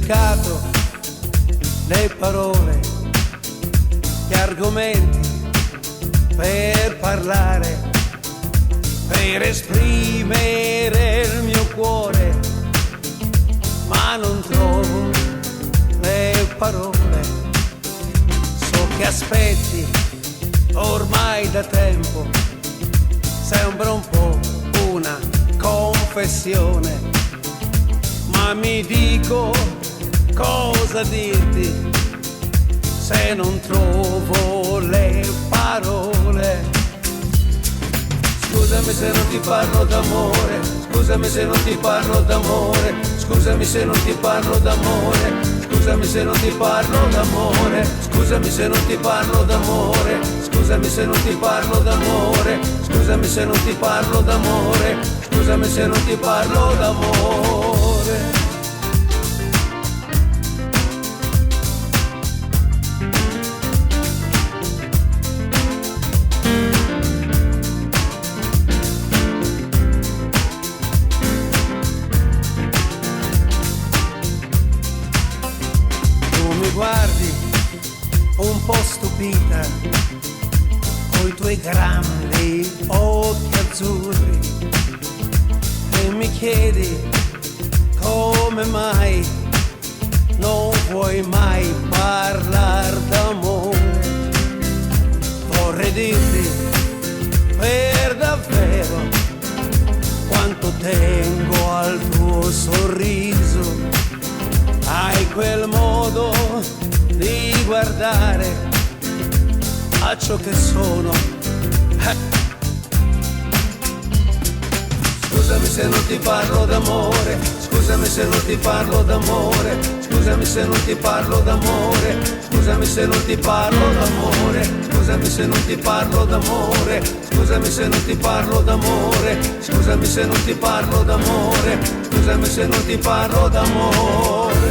cercato le parole, gli argomenti per parlare, per esprimere il mio cuore, ma non trovo le parole. So che aspetti ormai da tempo, sembra un po' una confessione, ma mi dico cosa dirti se non trovo le parole. Scusami se non ti parlo d'amore, scusami se non ti parlo d'amore, scusami se non ti parlo d'amore, scusami se non ti parlo d'amore, scusami se non ti parlo d'amore, scusami se non ti parlo d'amore, scusami se non ti parlo d'amore, scusami se non ti parlo d'amore. Guardi un po' stupita coi tuoi grandi occhi azzurri e mi chiedi come mai non vuoi mai parlar d'amore. Vorrei dirti per davvero quanto tengo al tuo sorriso. Hai quel modo di guardare a ciò che sono. Scusami se non ti parlo d'amore, scusami se non ti parlo d'amore, scusami se non ti parlo d'amore, scusami se non ti parlo d'amore, scusami se non ti parlo d'amore, scusami se non ti parlo d'amore, scusami se non ti parlo d'amore, scusami se non ti parlo d'amore.